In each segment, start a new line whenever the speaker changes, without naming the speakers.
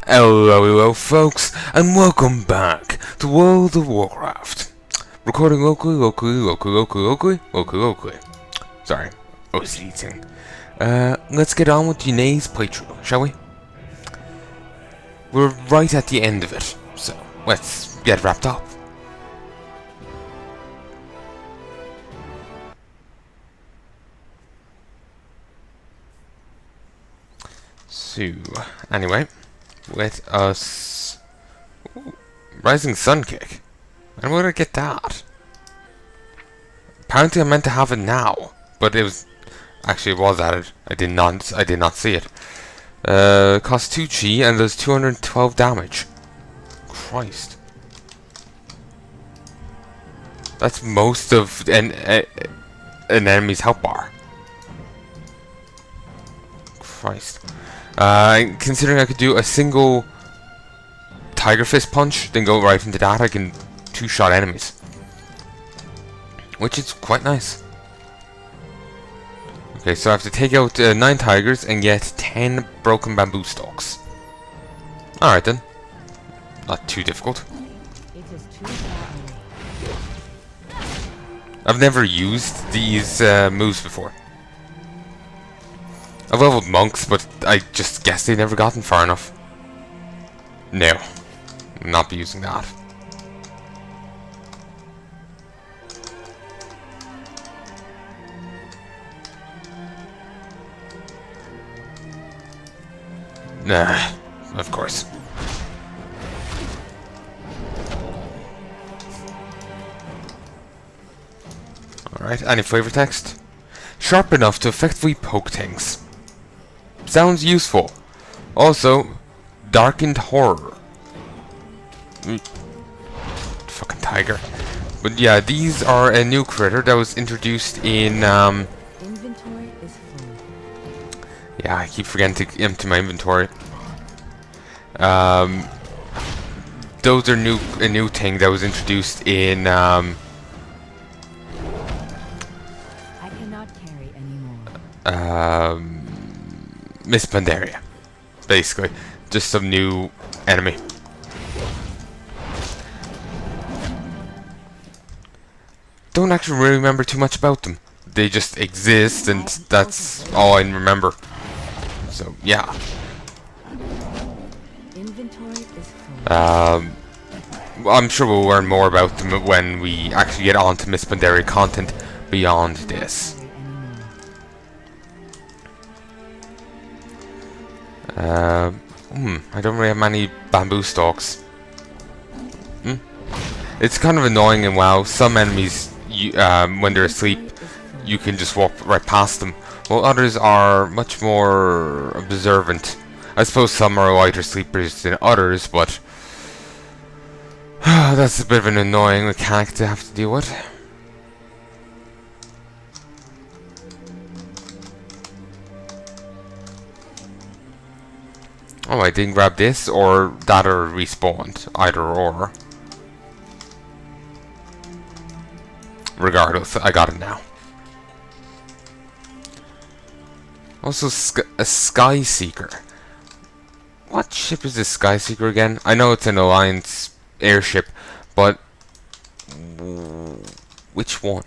Hello folks, and welcome back to World of Warcraft. Recording locally. Sorry, I was eating. Let's get on with Yanae's playthrough, shall we? We're right at the end of it, so let's get wrapped up. So, anyway, let us... Ooh, Rising Sun Kick. And where did I get that? Apparently I meant to have it now, but it was... Actually, it was added. I did not see it. Costs 2 chi and does 212 damage. Christ. That's most of an enemy's health bar. Christ. Considering I could do a single Tiger Fist punch, then go right into that, I can two-shot enemies. Which is quite nice. Okay, so I have to take out 9 tigers and get 10 broken bamboo stalks. Alright then. Not too difficult. I've never used these moves before. I've leveled monks, but I just guess they've never gotten far enough. No. I'll not be using that. Nah, of course. Alright, any flavor text? Sharp enough to effectively poke things. Sounds useful. Also, darkened horror. Fucking tiger. But yeah, these are a new critter that was introduced in
Inventory is full.
yeah, I keep forgetting to empty my inventory. Those are a new thing that was introduced in
I cannot carry anymore.
Miss Pandaria. Basically, just some new enemy. Don't actually really remember too much about them. They just exist, and that's all I remember. So yeah.
Inventory is full.
I'm sure we'll learn more about them when we actually get on to Miss Pandaria content beyond this. I don't really have many bamboo stalks. It's kind of annoying in WoW. Some enemies, when they're asleep, you can just walk right past them, while others are much more observant. I suppose some are lighter sleepers than others, but that's a bit of an annoying mechanic to have to deal with. Oh, I didn't grab this, or that, or respawned. Either or. Regardless, I got it now. Also, a Sky Seeker. What ship is this Sky Seeker again? I know it's an Alliance airship, but which one?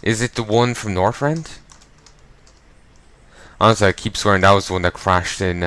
Is it the one from Northrend? Honestly, I keep swearing that was the one that crashed in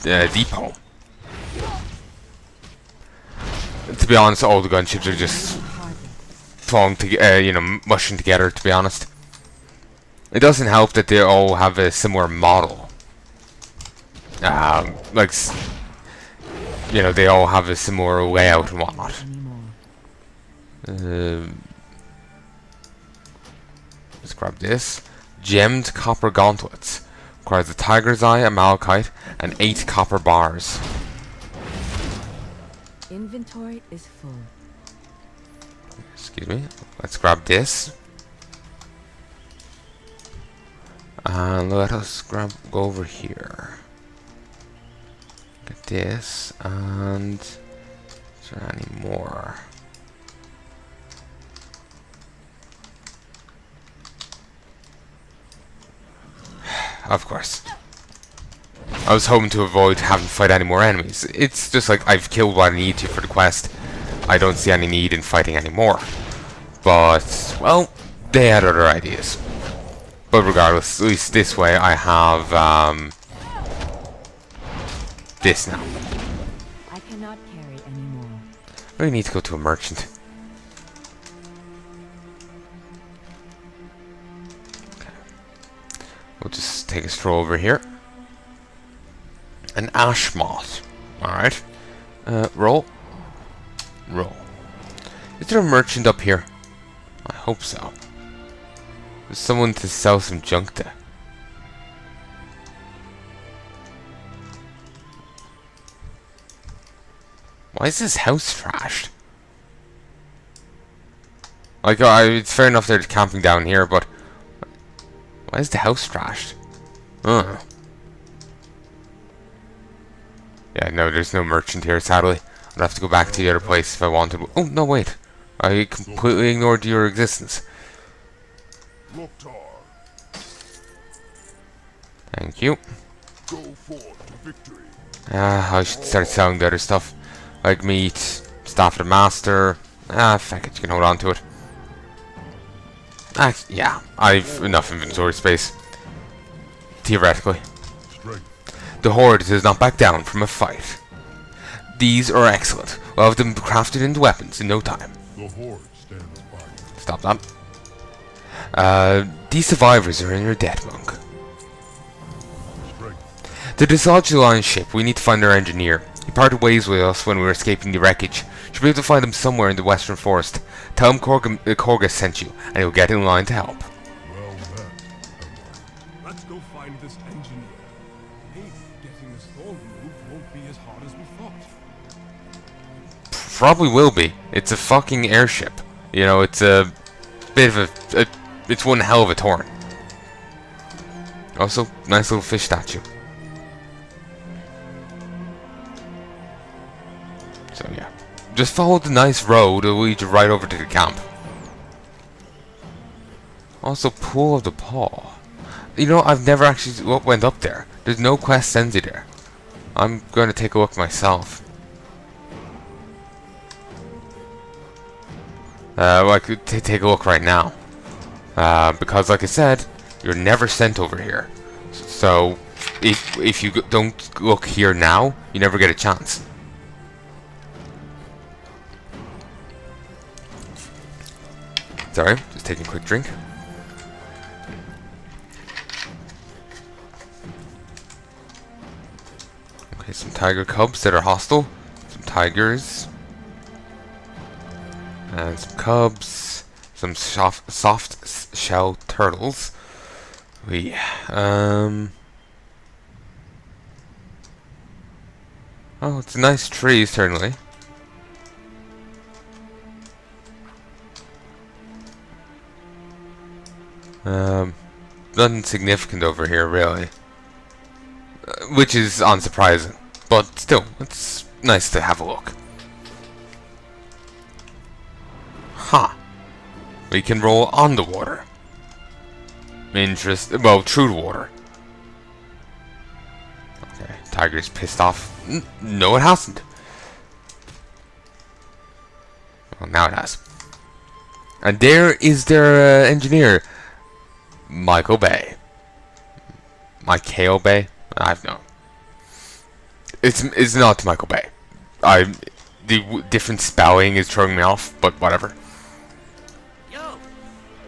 Depot. To be honest, all the gunships are just falling together, mushing together. To be honest, it doesn't help that they all have a similar model. Like, they all have a similar layout and whatnot. Let's grab this. Gemmed copper gauntlets. Requires a tiger's eye, a malachite, and 8 copper bars.
Inventory is full.
Excuse me. Let's grab this. And let us go over here. Get this, and is there any more? Of course. I was hoping to avoid having to fight any more enemies. It's just like I've killed what I need to for the quest. I don't see any need in fighting anymore. But, well, they had other ideas. But regardless, at least this way I have this now.
I cannot carry anymore.
We need to go to a merchant. Okay. We'll just take a stroll over here. An ash moth. Alright. Roll. Roll. Is there a merchant up here? I hope so. There's someone to sell some junk to. Why is this house trashed? Like, it's fair enough they're camping down here, but why is the house trashed? Yeah, no, there's no merchant here, sadly. I'd have to go back to the other place if I wanted. Oh, no, wait. I completely ignored your existence. Thank you. I should start selling the other stuff. Like meat, staff of the master. Fuck it, you can hold on to it. Yeah, I've enough inventory space. Theoretically. The Horde does not back down from a fight. These are excellent. We'll have them crafted into weapons in no time.
The Horde stands by.
Stop that. These survivors are in your debt, monk. To dislodge the Lion's ship, we need to find our engineer. He parted ways with us when we were escaping the wreckage. Should be able to find him somewhere in the western forest. Tell him Korga sent you, and he'll get in line to help.
Well met. Let's go find this engineer. Maybe getting this thorn removed won't be as hard as we thought.
Probably will be. It's a fucking airship. You know, it's a bit of it's one hell of a torn. Also, nice little fish statue. So yeah, just follow the nice road, it'll lead you right over to the camp. Also, Pool of the Paw. You know, I've never actually went up there. There's no quest sends you there. I'm going to take a look myself. Well, I could take a look right now. Because, like I said, you're never sent over here. So, if you don't look here now, you never get a chance. Sorry, just taking a quick drink. Okay, some tiger cubs that are hostile. Some tigers. And some cubs. Some soft shell turtles. Oh, it's a nice tree, certainly. Nothing significant over here, really. Which is unsurprising. But still, it's nice to have a look. Huh. We can roll on the water. Well, through the water. Okay, tiger's pissed off. No, it hasn't. Well, now it has. And there is their engineer. Michael Bay. Michael Bay? I've no. It's not Michael Bay. The different spelling is throwing me off, but whatever.
Yo.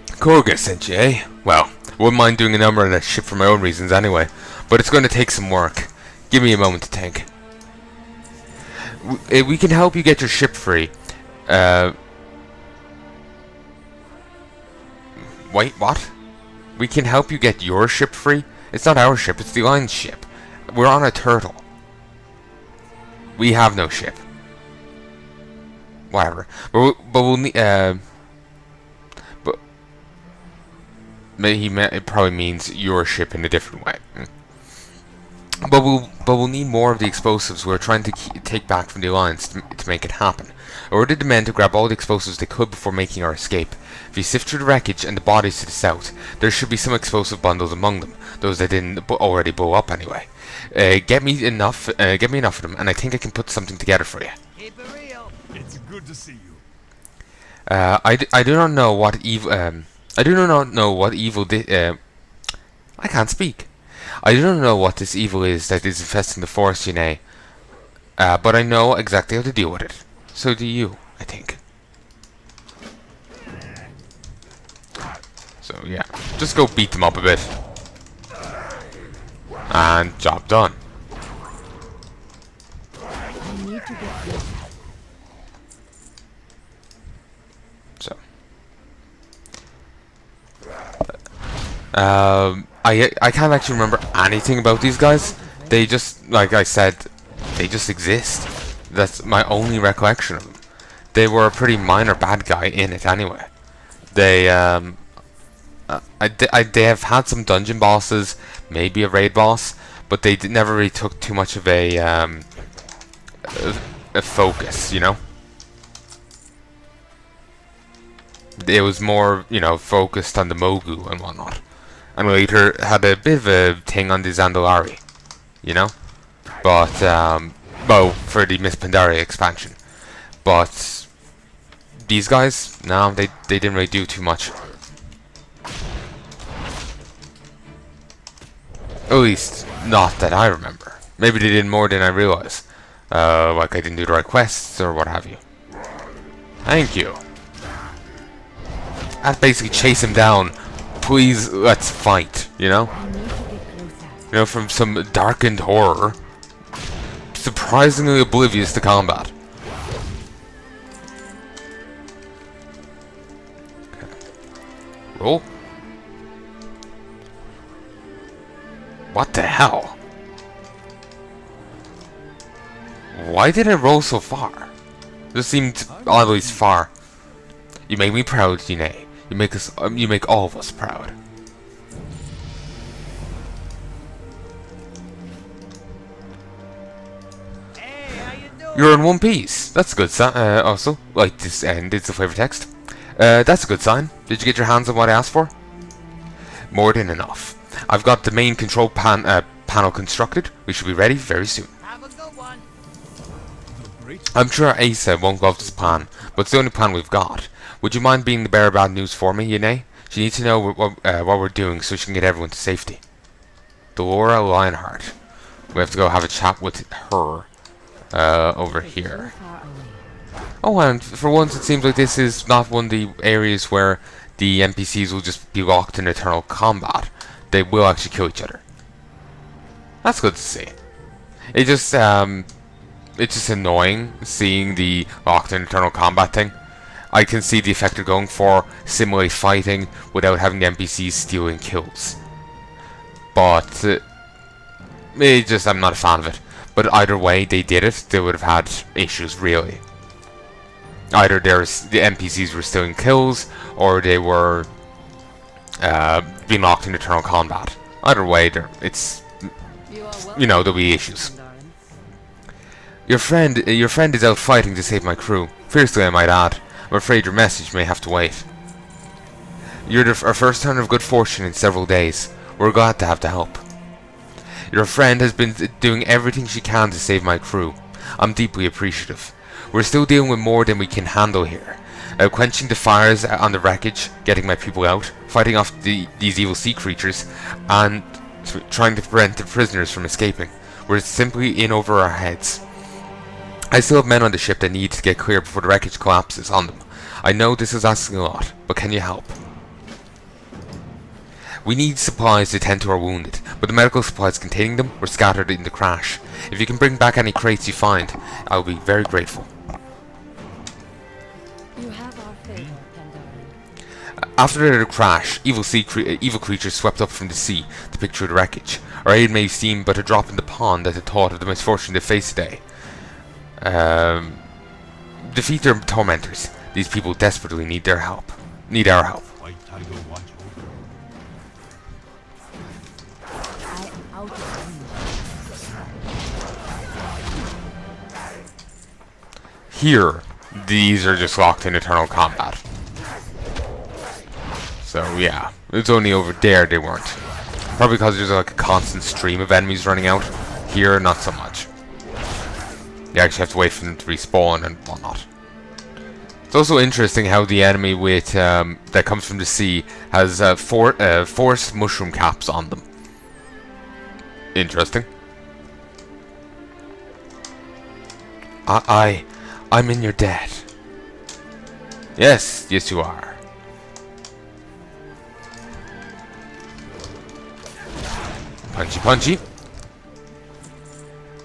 Korga sent you, eh? Well, wouldn't mind doing a number on that ship for my own reasons anyway, but it's going to take some work. Give me a moment to think. We can help you get your ship free. Wait, what? We can help you get your ship free? It's not our ship, it's the Lion's ship. We're on a turtle. We have no ship. Whatever. But we'll need, but it probably means your ship in a different way. But we'll need more of the explosives we're trying to take back from the Alliance to make it happen. I ordered the men to grab all the explosives they could before making our escape. If you sift through the wreckage and the bodies to the south, there should be some explosive bundles among them, those that didn't already blow up anyway. Get me enough of them, and I think I can put something together for you.
Keep it real.
It's good to see you.
I do not know what evil. I do not know what evil. I can't speak. I do not know what this evil is that is infesting the forest, Yanae. But I know exactly how to deal with it. So do you, I think. So yeah, just go beat them up a bit. And job done.
I need to get closer.
So. I can't actually remember anything about these guys. They just, like I said, they just exist. That's my only recollection of them. They were a pretty minor bad guy in it anyway. They they have had some dungeon bosses, maybe a raid boss, but they never really took too much of a focus, you know. It was more, you know, focused on the Mogu and whatnot, and later had a bit of a thing on the Zandalari, you know. But well, for the Miss Pandaria expansion, but these guys, no, they didn't really do too much. At least, not that I remember. Maybe they did more than I realize. Like I didn't do the right quests or what have you. Thank you. I'd basically chase him down. Please, let's fight, you know?
I need to get closer.
You know, from some darkened horror. Surprisingly oblivious to combat. Okay. Roll. What the hell? Why did I roll so far? This seemed oddly far. You make me proud, Yanae. You make us. You make all of us proud.
Hey, how you doing?
You're in one piece. That's a good sign. Also, like this end, it's the flavor text. That's a good sign. Did you get your hands on what I asked for? More than enough. I've got the main control panel constructed. We should be ready very soon.
Have a good one.
The great
I'm sure Asa won't love this plan, but it's the only plan we've got. Would you mind being the bearer of bad news for me, Yanae? She needs to know what we're doing so she can get everyone to safety. Delora Lionheart. We have to go have a chat with her over here.
So far away.
Oh, and for once it seems like this is not one of the areas where the NPCs will just be locked in eternal combat. They will actually kill each other. That's good to see. It's just annoying seeing the locked in eternal combat thing. I can see the effect they're going for, simulate fighting without having the NPCs stealing kills. But I'm not a fan of it. But either way they did it, they would have had issues really. Either the NPCs were stealing kills, or they were being locked in eternal combat. Either way, it's, you know, there'll be issues. Your friend is out fighting to save my crew. Fiercely, I might add. I'm afraid your message may have to wait. You're our first turn of good fortune in several days. We're glad to have the help. Your friend has been doing everything she can to save my crew. I'm deeply appreciative. We're still dealing with more than we can handle here. Quenching the fires on the wreckage, getting my people out, fighting off these evil sea creatures, and trying to prevent the prisoners from escaping. We're simply in over our heads. I still have men on the ship that need to get clear before the wreckage collapses on them. I know this is asking a lot, but can you help? We need supplies to tend to our wounded, but the medical supplies containing them were scattered in the crash. If you can bring back any crates you find, I'll be very grateful.
You have our favor, Pandaren.
After the crash, evil creatures swept up from the sea to pick through the wreckage. Our aid may seem but a drop in the pond at the thought of the misfortune they face today. Defeat their tormentors. These people desperately need their help. Need our help.
White Tiger watch over.
I am out of
Here, these are just locked in eternal combat. So yeah, it's only over there they weren't. Probably because there's like a constant stream of enemies running out. Here, not so much. You actually have to wait for them to respawn and whatnot. It's also interesting how the enemy with that comes from the sea has forest mushroom caps on them. Interesting. I'm in your debt. Yes, yes you are. Punchy punchy.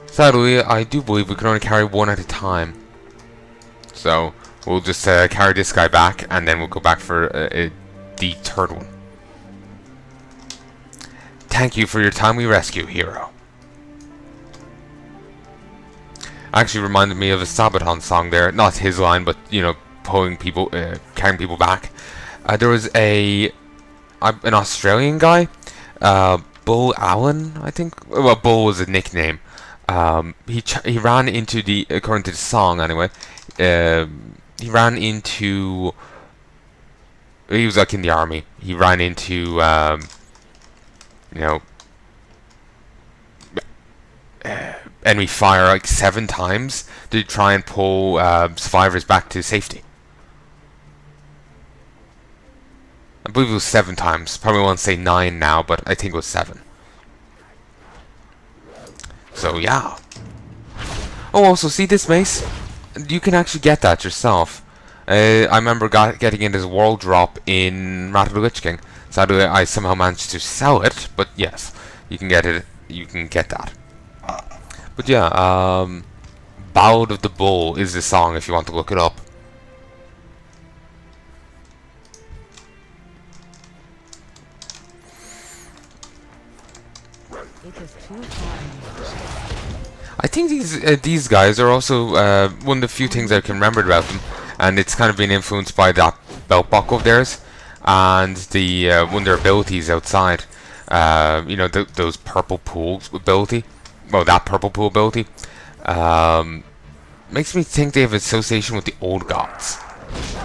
Sadly, I do believe we can only carry one at a time. So, we'll just carry this guy back, and then we'll go back for the third one. Thank you for your timely rescue, hero. Actually reminded me of a Sabaton song there. Not his line, but, you know, pulling people, carrying people back. There was an Australian guy, Bull Allen, I think. Well, Bull was a nickname. He ran into the, according to the song anyway, he ran into, he was like in the army. He ran into, you know, enemy fire like 7 times to try and pull survivors back to safety. I believe it was 7 times. Probably won't say 9 now, but I think it was 7. So yeah. Oh, also see this mace? You can actually get that yourself. I remember getting it as a world drop in Wrath of the Lich King. Sadly, I somehow managed to sell it, but yes, you can get it. You can get that. But yeah, Ballad of the Bull is the song if you want to look it up.
It is too far.
I think these guys are also one of the few things I can remember about them, and it's kind of been influenced by that belt buckle of theirs and the one of their abilities outside. You know, those purple pool ability. Well, that purple pool ability makes me think they have association with the old gods,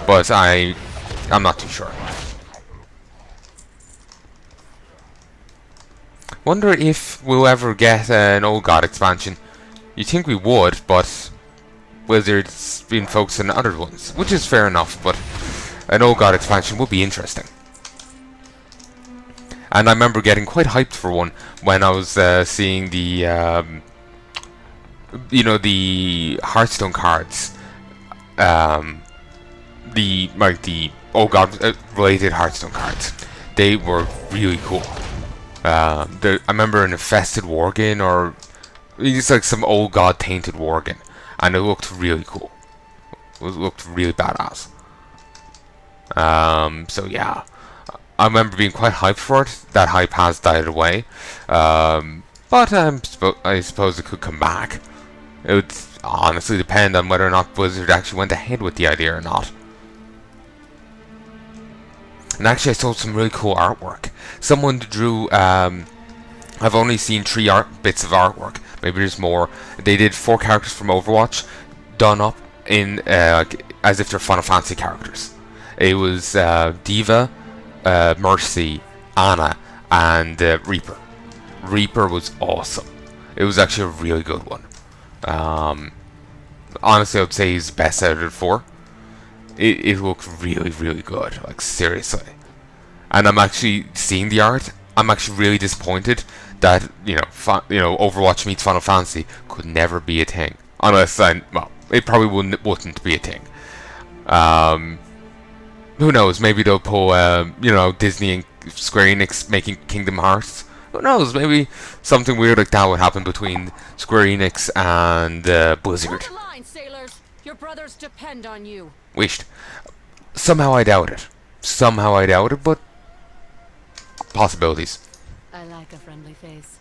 but I'm not too sure. Wonder if we'll ever get an old god expansion. You think we would, but Wizards been focusing on other ones, which is fair enough, but an old god expansion would be interesting. And I remember getting quite hyped for one when I was seeing the, you know, the Hearthstone cards, the old god related Hearthstone cards. They were really cool. I remember an infested worgen, or it's like some old god tainted worgen, and it looked really cool. It looked really badass. So yeah, I remember being quite hyped for it. That hype has died away, but I suppose it could come back. It would honestly depend on whether or not Blizzard actually went ahead with the idea or not. And actually I saw some really cool artwork. Someone drew, I've only seen 3 bits of artwork, maybe there's more. They did 4 characters from Overwatch, done up in, as if they're Final Fantasy characters. It was Diva, Mercy, Ana, and Reaper. Reaper was awesome. It was actually a really good one. Honestly, I would say he's the best out of the 4. It looked really, really good, like seriously. And I'm actually seeing the art. I'm actually really disappointed that Overwatch meets Final Fantasy could never be a thing, unless it probably wouldn't be a thing. Who knows? Maybe they'll pull Disney and Square Enix making Kingdom Hearts. Who knows? Maybe something weird like that would happen between Square Enix and Blizzard.
Hold the line, sailors. Your brothers depend on you.
Wished. Somehow I doubt it. Somehow I doubt it, but possibilities.
I like a friendly face.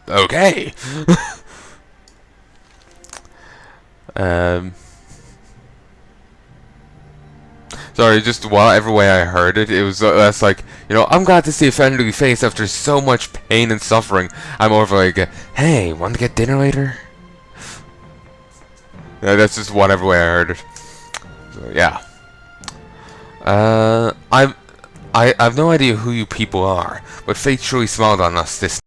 Okay. Sorry, just whatever way I heard it, it was less like, I'm glad to see a friendly face after so much pain and suffering. I'm more of like, hey, want to get dinner later? Yeah, that's just one everywhere I heard it. So yeah. I've no idea who you people are, but fate truly smiled on us this